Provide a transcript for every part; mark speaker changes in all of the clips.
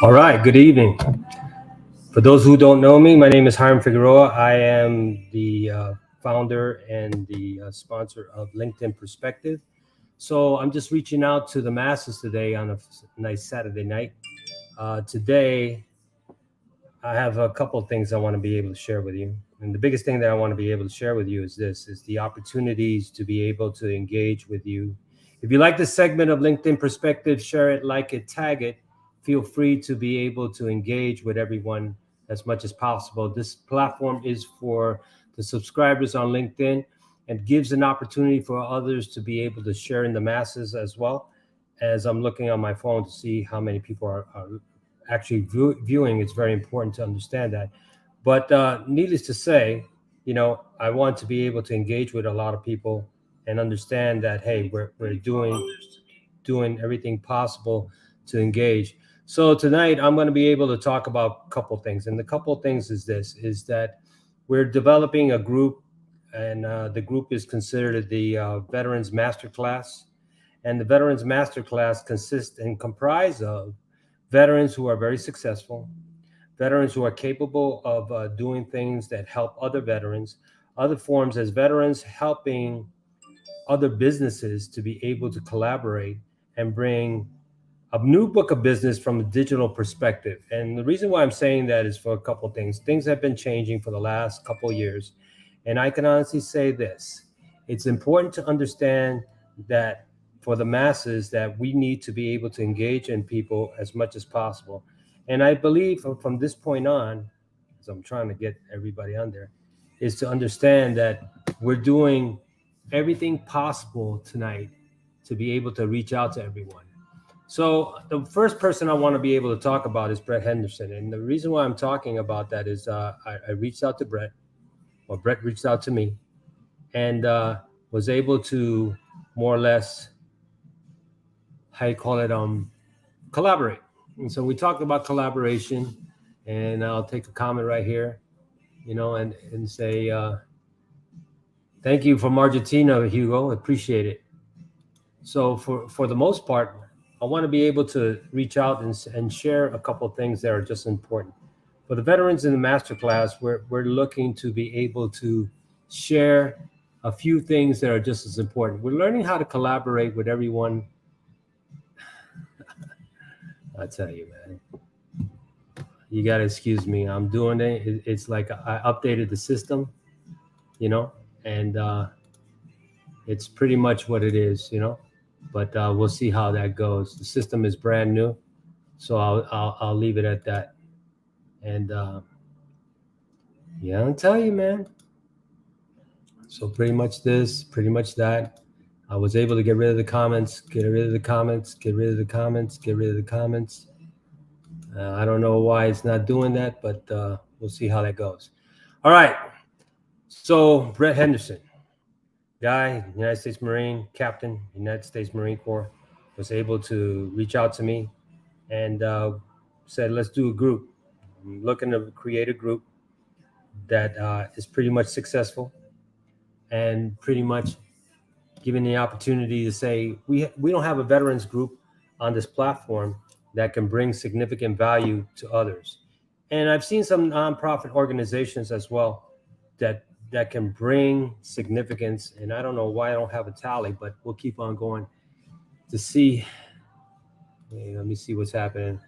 Speaker 1: All right, good evening. For those who don't know me, my name is Hiram Figueroa. I am the founder and the sponsor of LinkedIn Perspective. So I'm just reaching out to the masses today on a nice Saturday night. Today, I have a couple of things I want to be able to share with you. And the biggest thing that I want to be able to share with you is the opportunities to be able to engage with you. If you like this segment of LinkedIn Perspective, share it, like it, tag it. Feel free to be able to engage with everyone as much as possible. This platform is for the subscribers on LinkedIn and gives an opportunity for others to be able to share in the masses as well. As I'm looking on my phone to see how many people are actually viewing, it's very important to understand that. But needless to say, I want to be able to engage with a lot of people and understand that, hey, we're doing everything possible to engage. So tonight I'm going to be able to talk about a couple things, and the couple things is that we're developing a group, and the group is considered the Veterans Masterclass, and the Veterans Masterclass consists and comprise of veterans who are very successful, veterans who are capable of doing things that help other veterans, other forms as veterans helping other businesses to be able to collaborate and bring a new book of business from a digital perspective. And the reason why I'm saying that is for a couple of things. Things have been changing for the last couple of years. And I can honestly say this. It's important to understand that for the masses that we need to be able to engage in people as much as possible. And I believe from this point on, as I'm trying to get everybody on there, is to understand that we're doing everything possible tonight to be able to reach out to everyone. So the first person I want to be able to talk about is Brett Henderson, and the reason why I'm talking about that is I reached out to Brett, or Brett reached out to me, and was able to more or less, how you call it, collaborate. And so we talked about collaboration, and I'll take a comment right here, and say thank you from Argentina, Hugo, appreciate it. So for the most part, I want to be able to reach out and share a couple of things that are just important. For the veterans in the masterclass, we're looking to be able to share a few things that are just as important. We're learning how to collaborate with everyone. I tell you, man, you got to excuse me. I'm doing it. It's like I updated the system, and it's pretty much what it is. But we'll see how that goes. The system is brand new, so I'll leave it at that. And yeah, I'll tell you, man. So pretty much this, pretty much that. I was able to get rid of the comments, get rid of the comments, get rid of the comments, get rid of the comments. I don't know why it's not doing that, but we'll see how that goes. All right. So Brett Henderson, guy, United States Marine, captain, United States Marine Corps, was able to reach out to me and said, let's do a group. I'm looking to create a group that is pretty much successful and pretty much given the opportunity to say, we don't have a veterans group on this platform that can bring significant value to others. And I've seen some nonprofit organizations as well that can bring significance. And I don't know why I don't have a tally, but we'll keep on going to see. Hey, let me see what's happening.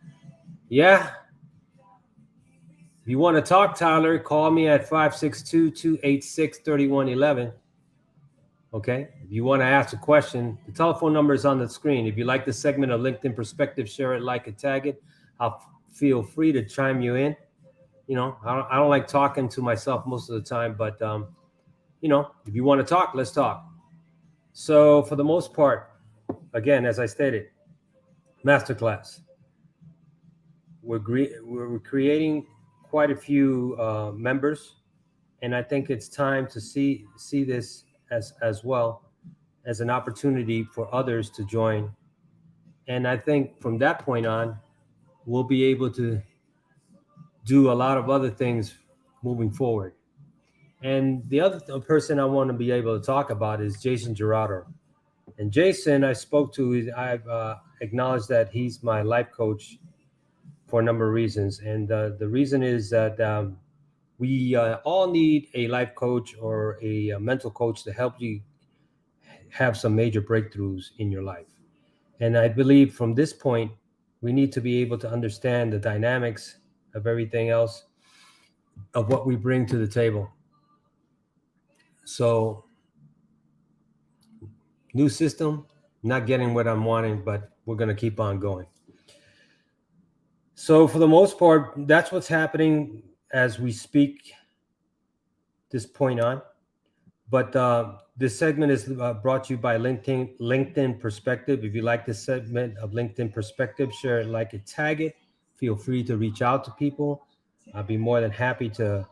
Speaker 1: Yeah. If you want to talk, Tyler, call me at 562-286-3111. Okay. If you want to ask a question, the telephone number is on the screen. If you like this segment of LinkedIn Perspective, share it, like it, tag it. I'll feel free to chime you in. I don't like talking to myself most of the time, but if you want to talk, let's talk. So for the most part, again, as I stated, masterclass. We're creating quite a few members, and I think it's time to see this as well as an opportunity for others to join. And I think from that point on, we'll be able to do a lot of other things moving forward. And the other person I want to be able to talk about is Jason Gerardo. And Jason, I spoke to, I've acknowledged that he's my life coach for a number of reasons. And the reason is that we all need a life coach or a mental coach to help you have some major breakthroughs in your life. And I believe from this point, we need to be able to understand the dynamics of everything else, of what we bring to the table. So, new system, not getting what I'm wanting, but we're going to keep on going. So, for the most part, that's what's happening as we speak this point on. But this segment is brought to you by LinkedIn Perspective. If you like this segment of LinkedIn Perspective, share it, like it, tag it. Feel free to reach out to people. I'll be more than happy to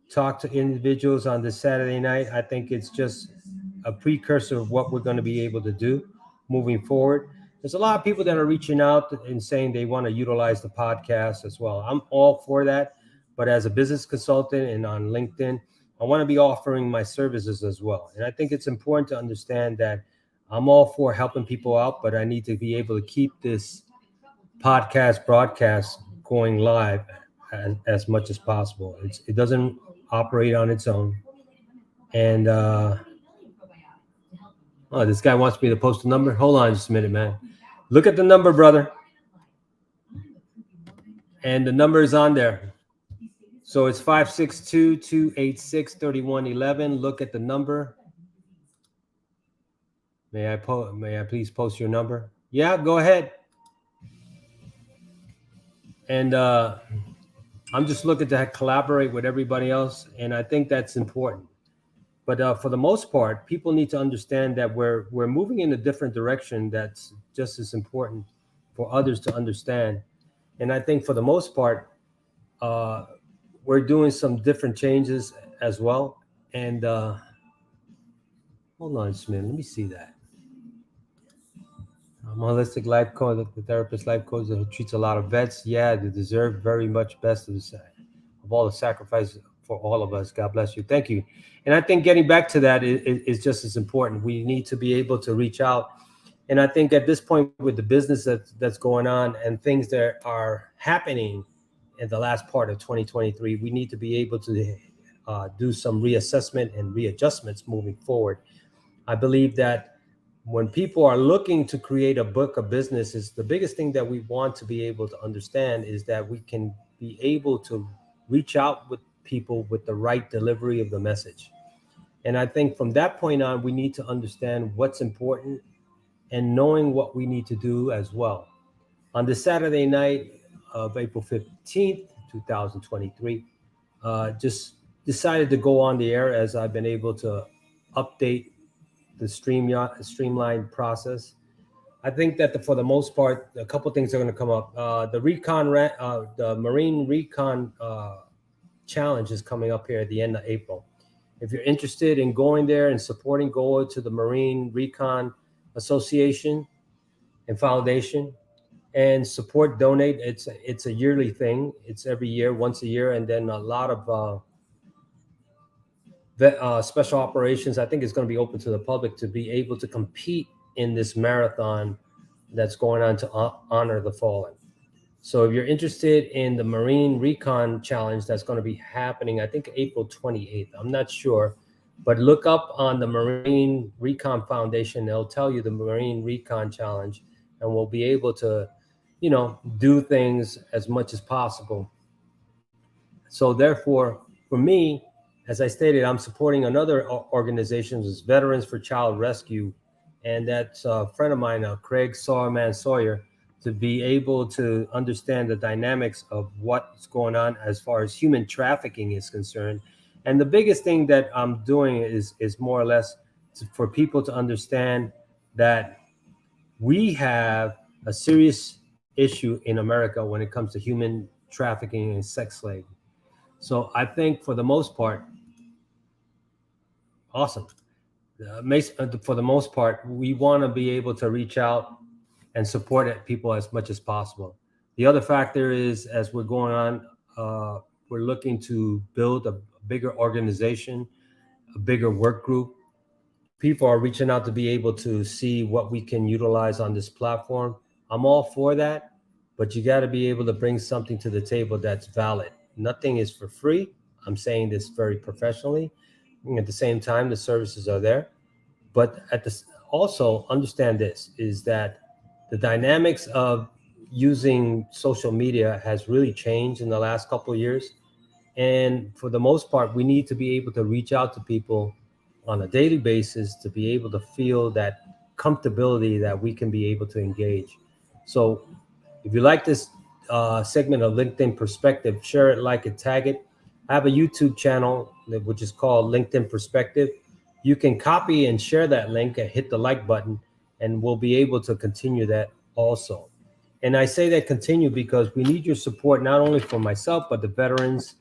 Speaker 1: talk to individuals on this Saturday night. I think it's just a precursor of what we're going to be able to do moving forward. There's a lot of people that are reaching out and saying they want to utilize the podcast as well. I'm all for that. But as a business consultant and on LinkedIn, I want to be offering my services as well. And I think it's important to understand that I'm all for helping people out, but I need to be able to keep this podcast broadcast going live as much as possible. It doesn't operate on its own. And oh, this guy wants me to post a number. Hold on just a minute, man. Look at the number, brother. And the number is on there. So it's 562-286-3111. Look at the number. May I please post your number? Yeah, go ahead. And I'm just looking to collaborate with everybody else, and I think that's important. But for the most part, people need to understand that we're moving in a different direction. That's just as important for others to understand. And I think for the most part, uh, we're doing some different changes as well. And hold on just a minute, let me see that. I'm a holistic life coach, the therapist life coach that treats a lot of vets. Yeah, they deserve very much best of all the sacrifice for all of us. God bless you. Thank you. And I think getting back to that is just as important. We need to be able to reach out. And I think at this point, with the business that's going on and things that are happening in the last part of 2023, we need to be able to do some reassessment and readjustments moving forward. I believe that when people are looking to create a book of business, is the biggest thing that we want to be able to understand is that we can be able to reach out with people with the right delivery of the message. And I think from that point on, we need to understand what's important and knowing what we need to do as well. On the Saturday night of April 15th, 2023, just decided to go on the air as I've been able to update the streamlined process. I think that for the most part, a couple things are going to come up. The Marine Recon Challenge is coming up here at the end of April. If you're interested in going there and supporting, go to the Marine Recon Association and Foundation and support, donate. It's a yearly thing. It's every year, once a year, and then a lot of special operations. I think it's going to be open to the public to be able to compete in this marathon that's going on to honor the fallen. So if you're interested in the Marine Recon Challenge that's going to be happening, I think April 28th, I'm not sure, but look up on the Marine Recon Foundation. They'll tell you the Marine Recon Challenge, and we'll be able to, do things as much as possible. So therefore, for me, as I stated, I'm supporting another organization, is Veterans for Child Rescue, and that's a friend of mine, Craig Sawerman Sawyer, to be able to understand the dynamics of what's going on as far as human trafficking is concerned. And the biggest thing that I'm doing is more or less for people to understand that we have a serious issue in America when it comes to human trafficking and sex slavery. So I think for the most part, awesome. For the most part, we want to be able to reach out and support people as much as possible. The other factor is, as we're going on, we're looking to build a bigger organization, a bigger work group. People are reaching out to be able to see what we can utilize on this platform. I'm all for that. but you got to be able to bring something to the table that's valid. Nothing is for free. I'm saying this very professionally. At the same time, the services are there, but also understand this is that the dynamics of using social media has really changed in the last couple of years, and for the most part, we need to be able to reach out to people on a daily basis to be able to feel that comfortability that we can be able to engage. So if you like this segment of LinkedIn Perspective, share it, like it, tag it. I have a YouTube channel which is called LinkedIn Perspective. You can copy and share that link and hit the like button, and we'll be able to continue that also. And I say that continue because we need your support not only for myself, but the veterans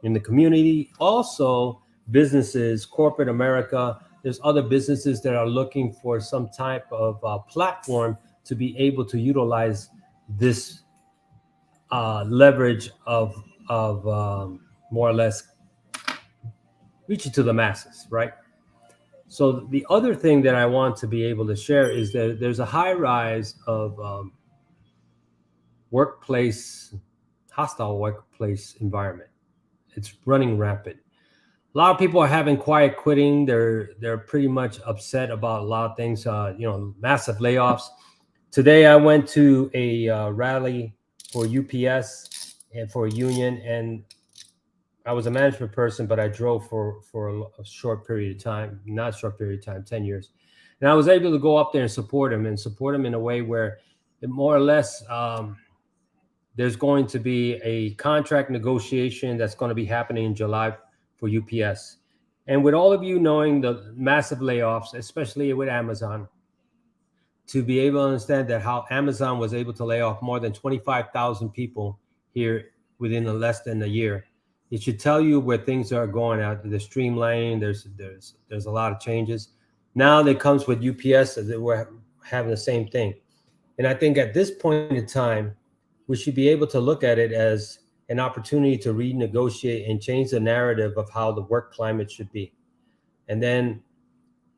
Speaker 1: in the community, also businesses, corporate America. There's other businesses that are looking for some type of platform to be able to utilize this leverage of more or less reaching to the masses, right? So the other thing that I want to be able to share is that there's a high rise of workplace, hostile workplace environment. It's running rampant. A lot of people are having quiet quitting. They're pretty much upset about a lot of things. Massive layoffs. Today I went to a rally for UPS and for a union, and I was a management person, but I drove for a short period of time, not short period of time, 10 years, and I was able to go up there and support him in a way where, it more or less, there's going to be a contract negotiation that's going to be happening in July for UPS. And with all of you knowing the massive layoffs, especially with Amazon, to be able to understand that how Amazon was able to lay off more than 25,000 people here within less than a year, it should tell you where things are going out. The streamlining, there's a lot of changes. Now that comes with UPS, that we're having the same thing. And I think at this point in time, we should be able to look at it as an opportunity to renegotiate and change the narrative of how the work climate should be. And then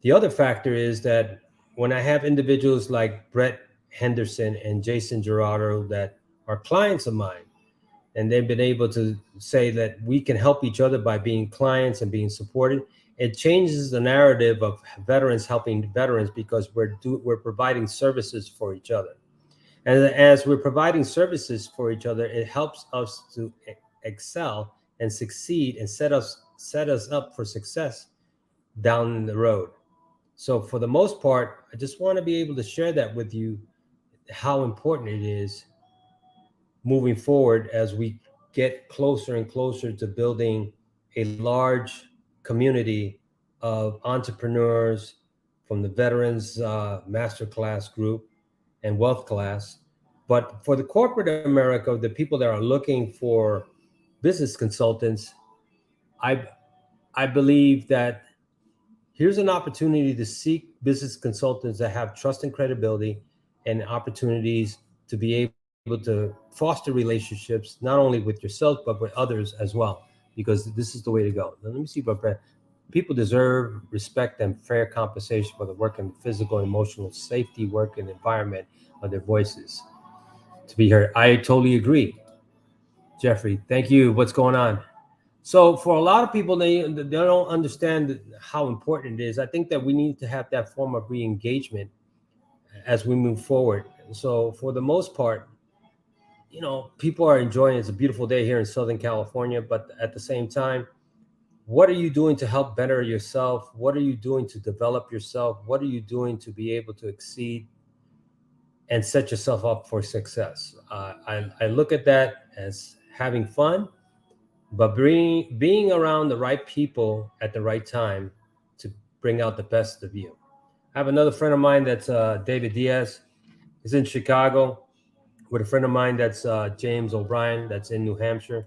Speaker 1: the other factor is that when I have individuals like Brett Henderson and Jason Gerardo that are clients of mine, and they've been able to say that we can help each other by being clients and being supported, it changes the narrative of veterans helping veterans because we're providing services for each other. And as we're providing services for each other, it helps us to excel and succeed and set us up for success down the road. So for the most part, I just want to be able to share that with you, how important it is moving forward as we get closer and closer to building a large community of entrepreneurs from the Veterans Masterclass group and Wealth Class. But for the corporate America, the people that are looking for business consultants, I I believe that here's an opportunity to seek business consultants that have trust and credibility, and opportunities to be able to foster relationships not only with yourself but with others as well, because this is the way to go. Now, let me see, but people deserve respect and fair compensation for the work and physical and emotional safety work and environment of their voices to be heard. I totally agree, Jeffrey. Thank you. What's going on? So for a lot of people, they don't understand how important it is. I think that we need to have that form of re-engagement as we move forward. So for the most part, people are enjoying it. It's a beautiful day here in Southern California, but at the same time, what are you doing to help better yourself? What are you doing to develop yourself? What are you doing to be able to exceed and set yourself up for success? I look at that as having fun, but being around the right people at the right time to bring out the best of you. I have another friend of mine that's David Diaz. He's in Chicago with a friend of mine that's James O'Brien, that's in New Hampshire,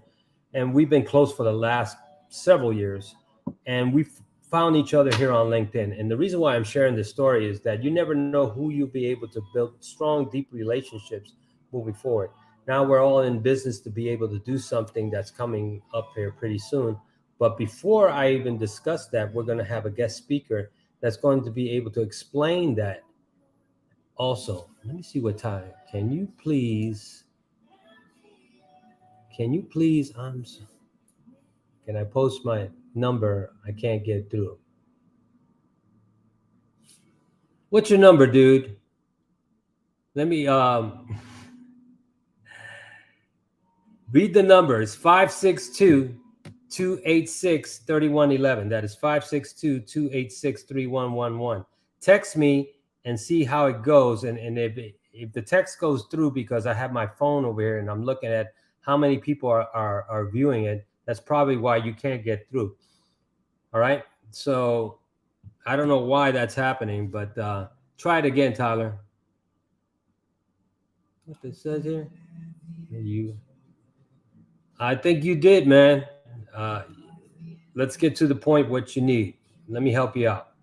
Speaker 1: and we've been close for the last several years, and we've found each other here on LinkedIn. And the reason why I'm sharing this story is that you never know who you'll be able to build strong, deep relationships moving forward. Now we're all in business to be able to do something that's coming up here pretty soon. But before I even discuss that, we're going to have a guest speaker that's going to be able to explain that also. Let me see what time. Can you please Can you please? Can I post my number? I can't get through. What's your number, dude? Let me read the number. It's 562-286-3111. That is 562-286-3111. Text me and see how it goes. And if the text goes through because I have my phone over here and I'm looking at how many people are viewing it, that's probably why you can't get through. All right. So I don't know why that's happening, but try it again, Tyler. What this says here? I think you did, man. Let's get to the point what you need. Let me help you out.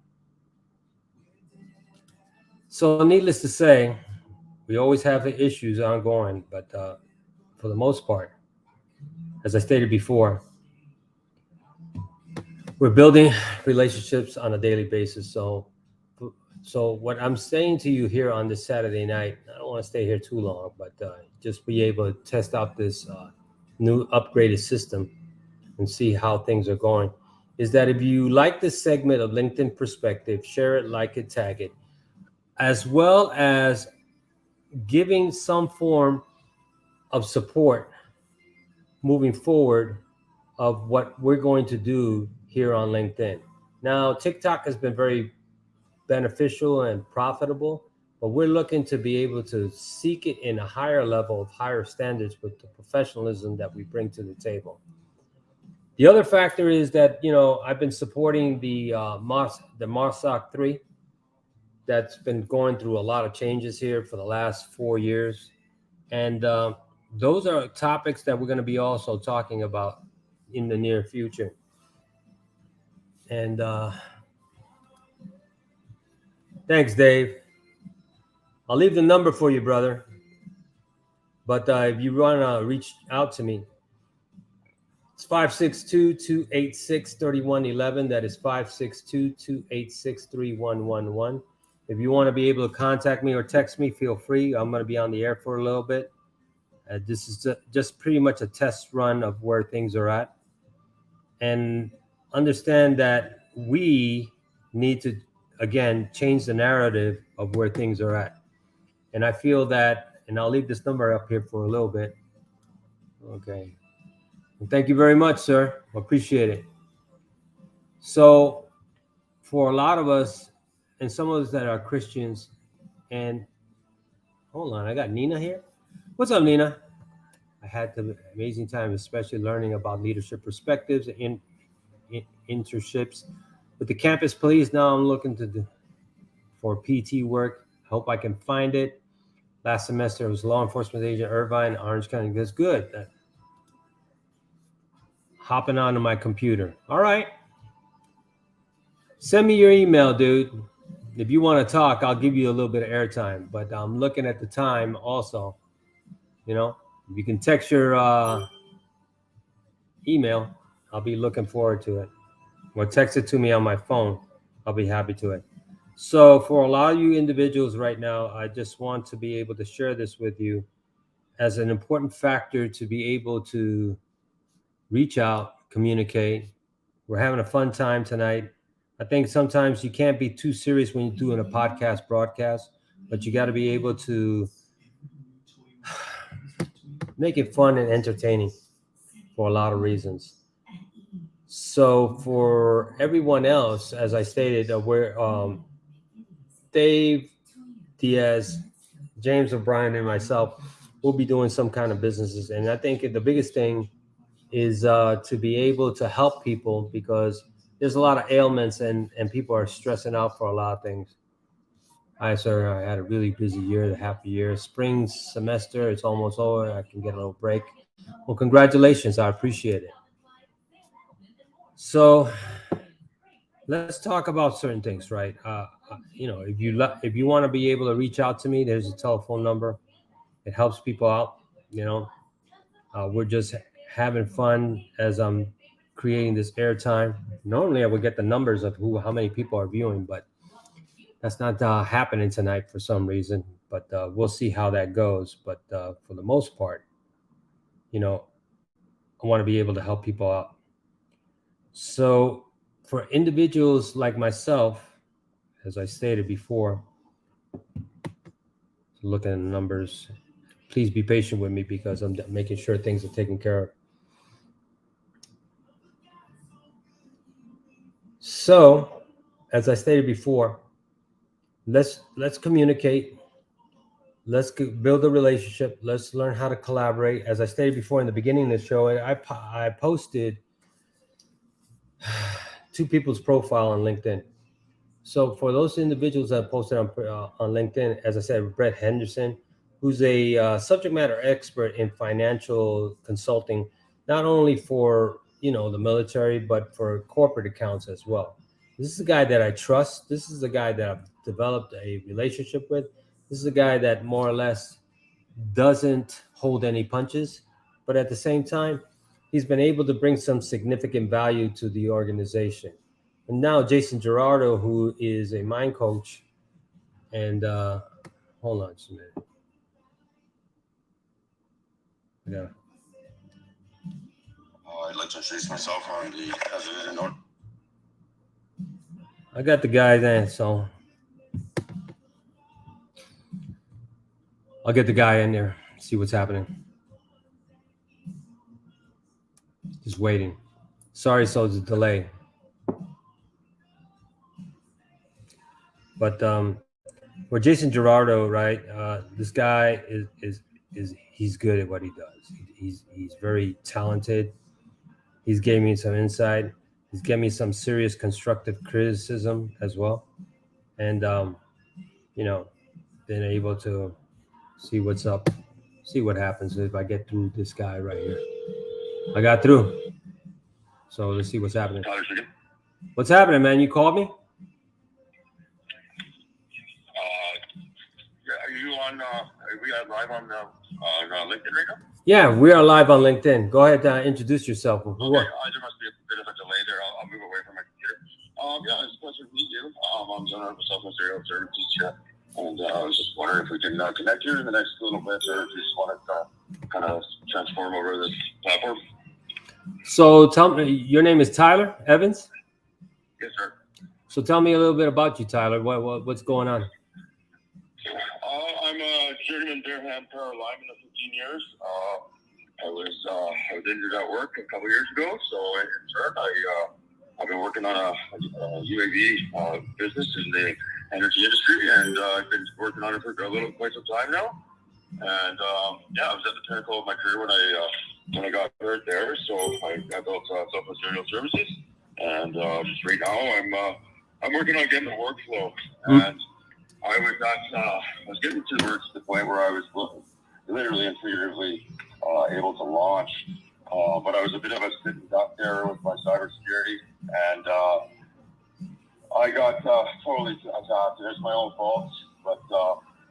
Speaker 1: So, needless to say, we always have the issues ongoing, but for the most part, as I stated before, we're building relationships on a daily basis. So what I'm saying to you here on this Saturday night, I don't want to stay here too long, but just be able to test out this new upgraded system and see how things are going, is that if you like this segment of LinkedIn Perspective, share it, like it, tag it, as well as giving some form of support moving forward of what we're going to do here on LinkedIn. Now, TikTok has been very beneficial and profitable, but we're looking to be able to seek it in a higher level of higher standards with the professionalism that we bring to the table. The other factor is that I've been supporting the Marsoc 3 that's been going through a lot of changes here for the last 4 years, and those are topics that we're going to be also talking about in the near future. And thanks, Dave. I'll leave the number for you, brother. But if you want to reach out to me, it's 562-286-3111. That is 562-286-3111. If you want to be able to contact me or text me, feel free. I'm going to be on the air for a little bit. This is just pretty much a test run of where things are at. And understand that we need to, again, change the narrative of where things are at. And I feel that, and I'll leave this number up here for a little bit. Okay. Well, thank you very much, sir. Appreciate it. So, for a lot of us, and some of us that are Christians, and hold on, I got Nina here. What's up, Nina? I had the amazing time, especially learning about leadership perspectives and internships with the campus police. Now I'm looking for PT work. Hope I can find it. Last semester, I was law enforcement agent Irvine, Orange County. That's good. Hopping onto my computer. All right. Send me your email, dude. If you want to talk, I'll give you a little bit of airtime. But I'm looking at the time also. If you can text your email, I'll be looking forward to it. Or text it to me on my phone. I'll be happy to it. So for a lot of you individuals right now, I just want to be able to share this with you as an important factor to be able to reach out, communicate. We're having a fun time tonight. I think sometimes you can't be too serious when you're doing a podcast broadcast, but you got to be able to make it fun and entertaining for a lot of reasons. So for everyone else, as I stated, we're Dave Diaz, James O'Brien, and myself will be doing some kind of businesses. And I think the biggest thing is to be able to help people, because there's a lot of ailments and people are stressing out for a lot of things. Hi, sir. I had a really busy year, the half a year. Spring semester, it's almost over. I can get a little break. Well, congratulations. I appreciate it. So let's talk about certain things, right? If you want to be able to reach out to me, there's a telephone number. It helps people out. We're just having fun as I'm creating this airtime. Normally, I would get the numbers of how many people are viewing, but that's not happening tonight for some reason. But we'll see how that goes. But for the most part, I want to be able to help people out. So, for individuals like myself, as I stated before, looking at the numbers, please be patient with me because I'm making sure things are taken care of. So, as I stated before, let's communicate. Let's build a relationship. Let's learn how to collaborate. As I stated before in the beginning of the show, I posted two people's profile on LinkedIn. So for those individuals that posted on LinkedIn, as I said, Brett Henderson, who's a subject matter expert in financial consulting, not only for the military but for corporate accounts as well. This is a guy that I trust. This is a guy that I've developed a relationship with. This is a guy that more or less doesn't hold any punches, but at the same time, he's been able to bring some significant value to the organization. And now Jason Gerardo, who is a mind coach, and hold on just a minute. Yeah.
Speaker 2: I'd like to introduce myself. I'm the president and
Speaker 1: I got the guy there, so I'll get the guy in there, see what's happening. Just waiting. Sorry, so it's a delay. But for Jason Gerardo, right? This guy is he's good at what he does. He's very talented. He's gave me some insight. He's given me some serious constructive criticism as well, and you know, been able to see what's up, see what happens if I get through this guy right here. I got through, so let's see what's happening. What's happening, man? You called me?
Speaker 2: Are you on? Are we live on LinkedIn right now?
Speaker 1: Yeah, we are live on LinkedIn. Go ahead, introduce yourself.
Speaker 2: Okay, there must be a bit of a delay there. I'll move away from my computer. Yeah, it's a pleasure to meet you. I'm the owner of a self-material services here, and I was just wondering if we can connect here in the next little bit, or if you just want to kind of transform over this platform.
Speaker 1: So tell me, your name is Tyler Evans?
Speaker 2: Yes, sir.
Speaker 1: So tell me a little bit about you, Tyler. What's going on?
Speaker 2: I'm a journeyman bare hand power lineman of 15 years. I was injured at work a couple years ago, so in turn I've been working on a UAV business in the energy industry, and I've been working on it for quite some time now. And yeah, I was at the pinnacle of my career when I got hurt there. So I built self-material services, and just right now I'm working on getting the workflow. And I was getting towards the point where I was literally and figuratively able to launch, but I was a bit of a sitting duck there with my cybersecurity, and I got totally attacked. It's my own fault, but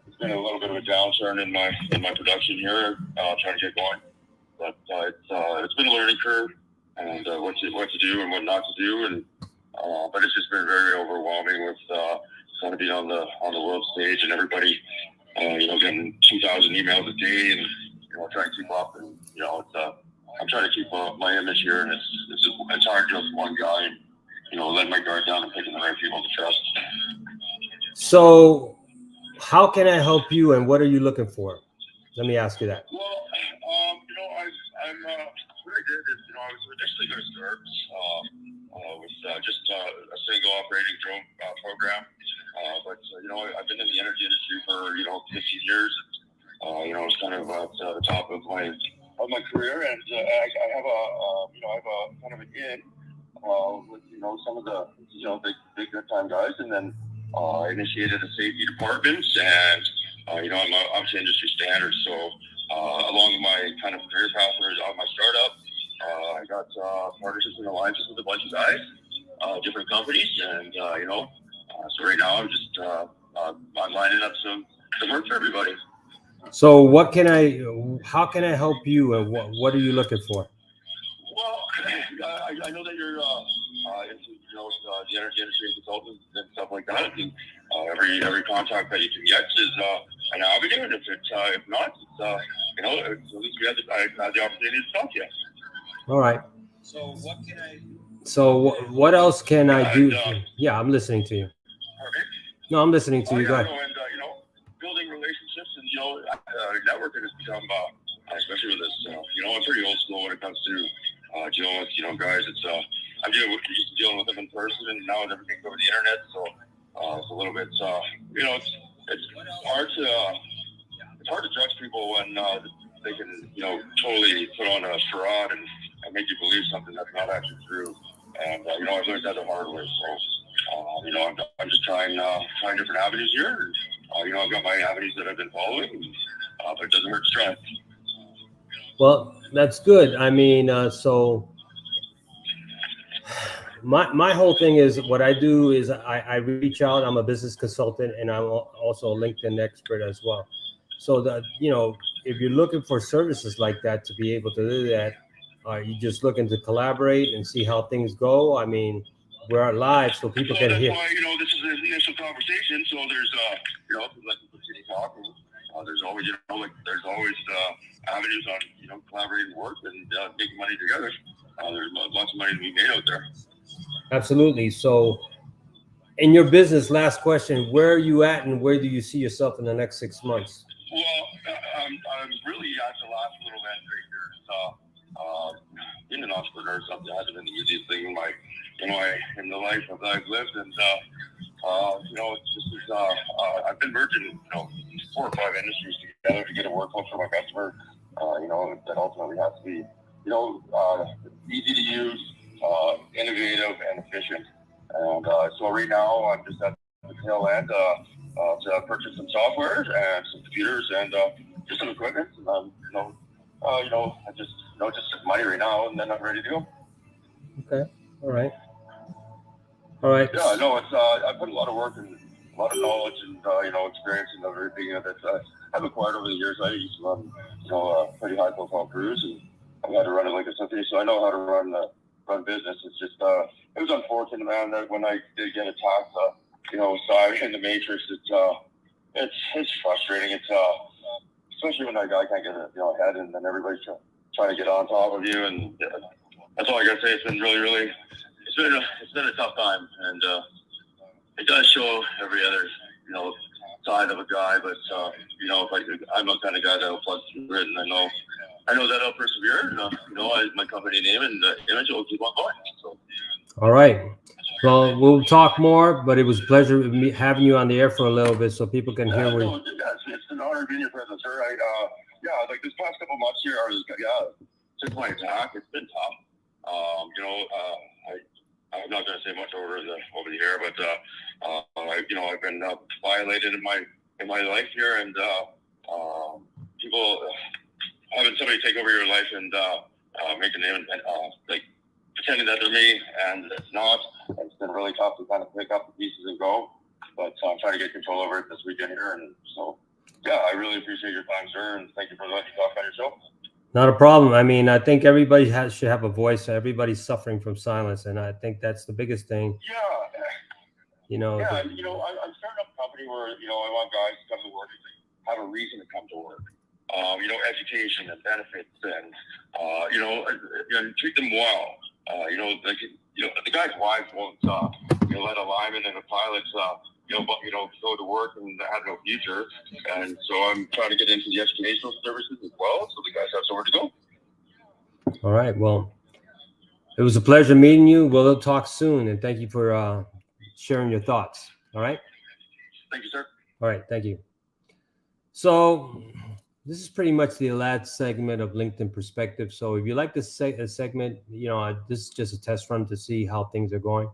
Speaker 2: it's been a little bit of a downturn in my production here, trying to get going. But it's been a learning curve, and what to do and what not to do, and but it's just been very overwhelming with kind of being on the world stage and everybody, getting 2,000 emails a day, and trying to keep up, and I'm trying to keep my image here, and it's hard just one guy, and letting my guard down and picking the right people to trust.
Speaker 1: So, how can I help you, and what are you looking for? Let me ask you that.
Speaker 2: Well, what I did is, I was initially going to start with just a single operating drone program, but I've been in the energy industry for 15 years. It's kind of at the top of my career, and I have a kind of an in with some of the big good time guys, and then I initiated a safety department, and I'm obviously industry standards. So along my kind of career path on my startup, I got partnerships and alliances with a bunch of guys, different companies, and so right now I'm just I'm lining up some work for everybody.
Speaker 1: So how can I help you, and what are you looking for?
Speaker 2: Well, I know that you're into the energy industry consultants and stuff like that. And every contact that you can get is an avenue, and if not, it's at least I had the opportunity to talk to you.
Speaker 1: All right.
Speaker 3: So what can I?
Speaker 1: What else can I
Speaker 2: Yeah,
Speaker 1: do?
Speaker 2: and
Speaker 1: Yeah, I'm listening to you.
Speaker 2: pardon me?
Speaker 1: No, I'm listening to
Speaker 2: Oh
Speaker 1: you. Go
Speaker 2: yeah,
Speaker 1: ahead.
Speaker 2: no, and building relationships and networking has become, especially with this. I'm pretty old school when it comes to dealing with guys. It's I'm used to dealing with them in person, and now everything's over the internet, so it's a little bit. It's hard to judge people when they can totally put on a charade and make you believe something that's not actually true. And I've learned that the hard way. So I'm just trying different avenues here. And, I've got my avenues that I've been following, but it doesn't hurt to try.
Speaker 1: Well, that's good. I mean, so my whole thing is what I do is I reach out. I'm a business consultant and I'm also a LinkedIn expert as well. So that if you're looking for services like that to be able to do that, you just looking to collaborate and see how things go. I mean, we're live, so people
Speaker 2: So
Speaker 1: can
Speaker 2: that's
Speaker 1: hear.
Speaker 2: why this is an initial conversation. So there's like the city talk. There's always avenues on collaborating work and making money together. There's lots of money to be made out there.
Speaker 1: Absolutely. So, in your business, last question: where are you at, and where do you see yourself in the next 6 months?
Speaker 2: Well, I'm really at the last little end right here. Being an entrepreneur something hasn't been the easiest thing in the life that I've lived, and I've been merging 4 or 5 industries together to get a workflow for my customer. That ultimately has to be easy to use, innovative, and efficient. And so right now I'm just at the tail end to purchase some software and some computers and just some equipment. And I just took money right now, and then I'm ready to go.
Speaker 1: Okay. All right. All right.
Speaker 2: Yeah, no, it's I put a lot of work and a lot of knowledge and experience and everything that I've acquired over the years. I used to run pretty high profile crews, and I had to run it like a symphony, so I know how to run business. It's just it was unfortunate, man, that when I did get attacked, in the matrix, it's frustrating. It's especially when that guy can't get ahead, and then everybody's trying to get on top of you, and that's all I gotta say. It's been really. It's been a tough time, and it does show every other side of a guy. But I'm the kind of guy that'll plug through it, and I know that I'll persevere. And my company name and image will keep on going. So.
Speaker 1: All right. Well, we'll talk more, but it was a pleasure having you on the air for a little bit so people can hear
Speaker 2: No, it's an honor being in your presence, sir. Like this past couple months here, since my attack, it's been tough. I'm not going to say much over the air, but I've been violated in my life here, and people having somebody take over your life and make a name and like pretending that they're me, and it's not. It's been really tough to kind of pick up the pieces and go, but I'm trying to get control over it this weekend here, and so I really appreciate your time, sir, and thank you for letting me talk on your show.
Speaker 1: Not a problem. I mean, I think everybody should have a voice. Everybody's suffering from silence, and I think that's the biggest thing.
Speaker 2: Yeah.
Speaker 1: I'm
Speaker 2: starting up a company where I want guys to come to work and have a reason to come to work. Education and benefits, and treat them well. The guys' wives won't let a lineman and a pilot go to work and have no future. And so I'm trying to get into the educational services as well, so the guys have somewhere to go.
Speaker 1: All right. Well, it was a pleasure meeting you. We'll talk soon, and thank you for sharing your thoughts. All right.
Speaker 2: Thank you, sir.
Speaker 1: All right. Thank you. So this is pretty much the last segment of LinkedIn Perspective. So if you like this segment, this is just a test run to see how things are going.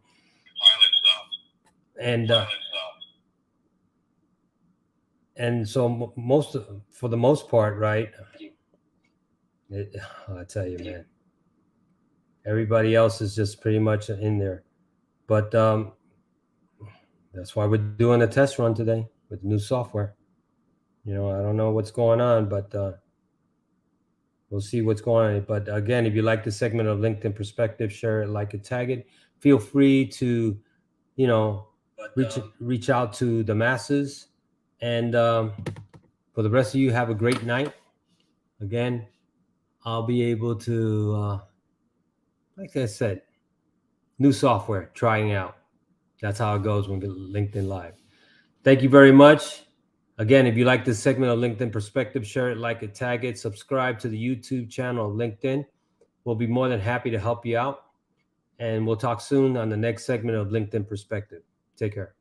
Speaker 1: And so for the most part, right? I tell you, man, everybody else is just pretty much in there. But that's why we're doing a test run today with new software. I don't know what's going on, but we'll see what's going on. But again, if you like the segment of LinkedIn Perspective, share it, like it, tag it. Feel free to, reach out to the masses. And for the rest of you, have a great night. Again, I'll be able to like I said, new software, trying out. That's how it goes when we get LinkedIn Live. Thank you very much. Again, if you like this segment of LinkedIn Perspective, share it, like it, tag it, subscribe to the YouTube channel of LinkedIn. We'll be more than happy to help you out. And we'll talk soon on the next segment of LinkedIn Perspective. Take care.